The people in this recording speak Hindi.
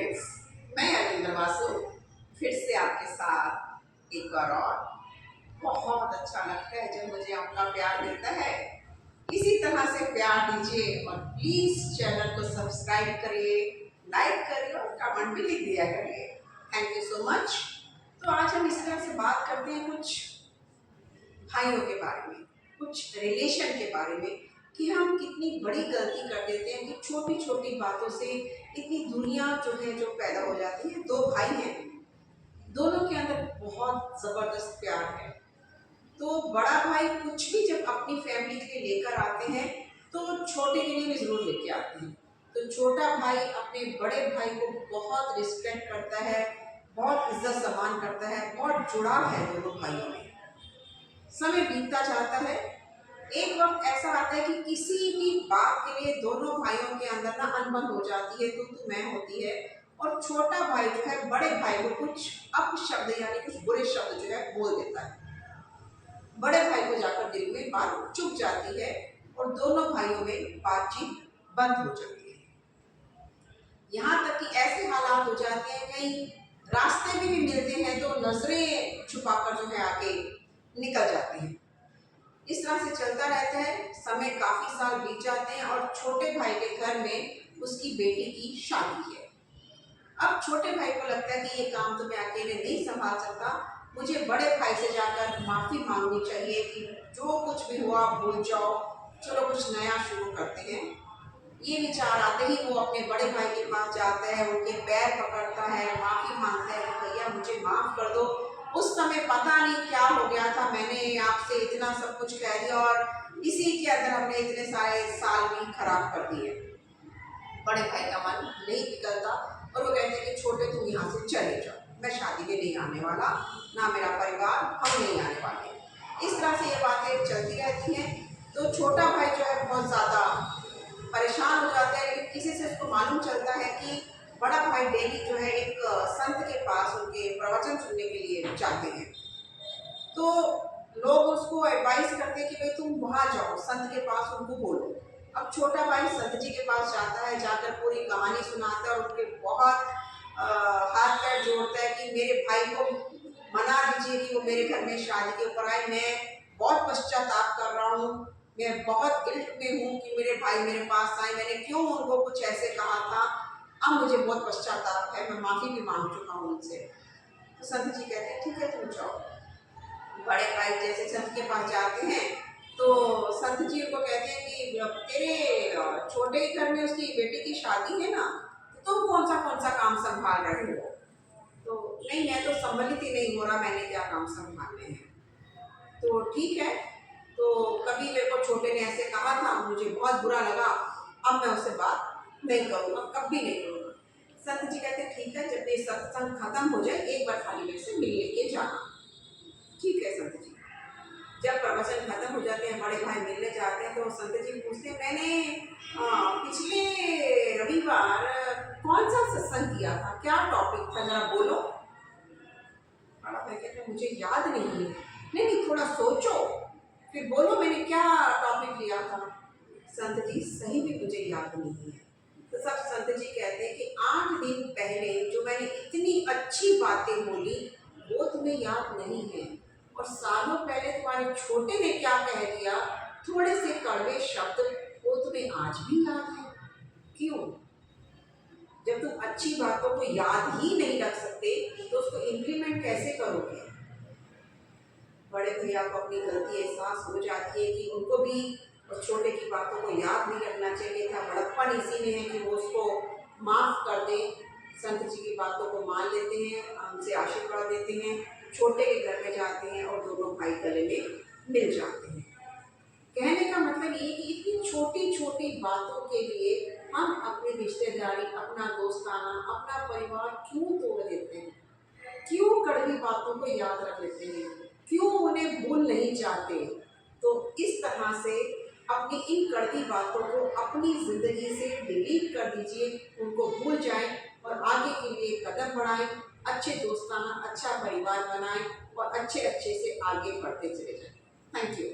फ्रेंड्स, मैं अरविंदर वासु फिर से आपके साथ एक बार और बहुत अच्छा लगता है जब मुझे आपका प्यार मिलता है। इसी तरह से प्यार दीजिए और प्लीज चैनल को सब्सक्राइब करिए, लाइक करिए और कमेंट भी लिख दिया करिए। Thank you so much. तो आज हम इस तरह से बात करते हैं कुछ भाइयों के बारे में, कुछ रिलेशन के बारे में कि हम कितनी बड़ी गलती कर देते हैं कि छोटी छोटी बातों से इतनी दूरियां जो पैदा हो जाती है। दो भाई हैं, दोनों के अंदर बहुत ज़बरदस्त प्यार है। तो बड़ा भाई कुछ भी जब अपनी फैमिली के लिए लेकर आते हैं तो छोटे के लिए भी ज़रूर लेके आते हैं। तो छोटा भाई अपने बड़े भाई को बहुत रिस्पेक्ट करता है, बहुत इज्जत सम्मान करता है, बहुत जुड़ाव है दोनों भाइयों में। समय बीतता जाता है, एक वक्त ऐसा आता है कि किसी भी बात के लिए दोनों भाइयों के अंदर ना अनबन हो जाती है, तू मैं होती है और छोटा भाई जो है बड़े भाई को कुछ अपशब्द यानी कुछ बुरे शब्द जो है बोल देता है। बड़े भाई को जाकर दिल में बात चुप जाती है और दोनों भाइयों में बातचीत बंद हो जाती है। यहाँ तक कि ऐसे हालात हो जाते हैं, कहीं रास्ते में भी मिलते हैं तो नजरें छुपाकर जो है आगे निकल जाते हैं। इस तरह से चलता रहता है। समय काफी साल बीत जाते हैं और छोटे भाई के घर में उसकी बेटी की शादी है। अब छोटे भाई को लगता है कि ये काम तो मैं अकेले नहीं संभाल सकता, मुझे बड़े भाई से जाकर माफी मांगनी चाहिए कि जो कुछ भी हुआ भूल जाओ, चलो कुछ नया शुरू करते हैं। ये विचार आते ही वो अपने बड़े भाई के पास जाता है, उनके पैर पकड़ता है, माफी मांगता है कि भैया मुझे माफ कर दो, उस समय पता नहीं क्या हो गया था, मैंने आपसे इतना सब कुछ कह दिया और इसी के अंदर हमने इतने सारे साल भी खराब कर दिए। बड़े भाई का मन नहीं निकलता और वो कहते हैं कि छोटे तुम यहाँ से चले जाओ, मैं शादी में नहीं आने वाला, ना मेरा परिवार, हम नहीं आने वाले। इस तरह से ये बातें चलती रहती हैं। तो छोटा भाई जो है बहुत ज़्यादा परेशान हो जाता है, लेकिन किसी से उसको मालूम चलता है कि बड़ा भाई डेली जो है एक संत के पास उनके प्रवचन सुनने के लिए जाते हैं। तो लोग उसको एडवाइस करते हैं कि भाई तुम वहाँ जाओ, संत के पास उनको बोलो। अब छोटा भाई संत जी के पास जाता है, जाकर पूरी कहानी सुनाता है और उनके बहुत हाथ पैर जोड़ता है कि मेरे भाई को मना दीजिए कि वो मेरे घर में शादी के ऊपर आए, मैं बहुत पश्चाताप कर रहा हूँ, मैं बहुत गिल्ट में हूँ कि मेरे भाई मेरे पास आए, मैंने क्यों उनको कुछ ऐसे कहा था, अब मुझे बहुत पश्चाताप है, मैं माफ़ी भी मांग चुका हूँ उनसे। तो संत जी कहते हैं ठीक है तुम जाओ। बड़े भाई जैसे संत के पास जाते हैं तो संत जी उनको कहते हैं कि तेरे छोटे घर में उसकी बेटी की शादी है ना, तो तुम कौन सा काम संभाल रहे हो? तो नहीं, मैं तो सम्मिलित ही नहीं हो रहा, मैंने क्या काम संभालने हैं। तो ठीक है, तो कभी मेरे को छोटे ने ऐसे कहा था, मुझे बहुत बुरा लगा, अब मैं उससे बात नहीं करूँगा, कभी नहीं करूँगा। संत जी कहते ठीक है, जब ये सत्संग खत्म हो जाए एक बार खाली मेरे से मिलने के जाना। ठीक है संत जी। जब प्रवचन खत्म हो जाते हैं, बड़े भाई मिलने जाते हैं तो संत जी पूछते हैं मैंने पिछले रविवार कौन सा सत्संग किया था, क्या टॉपिक था, जरा बोलो। बड़ा भाई कहते हैं मुझे याद नहीं है। नहीं, थोड़ा सोचो फिर बोलो मैंने क्या टॉपिक लिया था। संत जी सही में मुझे याद नहीं है। तो सब संत जी कहते हैं कि 8 दिन पहले जो मैंने इतनी अच्छी बातें बोली वो तुम्हें याद नहीं है, और सालों पहले तुम्हारे छोटे ने क्या कह दिया, थोड़े से कड़वे शब्द, वो तुम्हें आज भी याद है। क्यों? जब तुम अच्छी बातों को याद ही नहीं रख सकते तो उसको इम्प्लीमेंट कैसे करोगे? बड़े भैया को अपनी गलती एहसास हो जाती है कि उनको भी और छोटे की बातों को याद नहीं रखना चाहिए था। बड़प्पन इसी में है कि वो उसको माफ़ कर दे। संत जी की बातों को मान लेते हैं, हमसे आशीर्वाद देते हैं, छोटे के घर में जाते हैं और दोनों भाई गले में मिल जाते हैं। कहने का मतलब ये कि इतनी छोटी छोटी बातों के लिए हम अपनी रिश्तेदारी, अपना दोस्ताना, अपना परिवार क्यों तोड़ देते हैं? क्यों कड़वी बातों को याद रख लेते हैं? क्यों उन्हें भूल नहीं चाहते? तो इस तरह से अपनी इन कड़वी बातों को अपनी ज़िंदगी से डिलीट कर दीजिए, उनको भूल जाएं और आगे के लिए कदम बढ़ाएं, अच्छे दोस्ताना, अच्छा परिवार बनाएं और अच्छे से आगे बढ़ते चले जाएं। Thank you.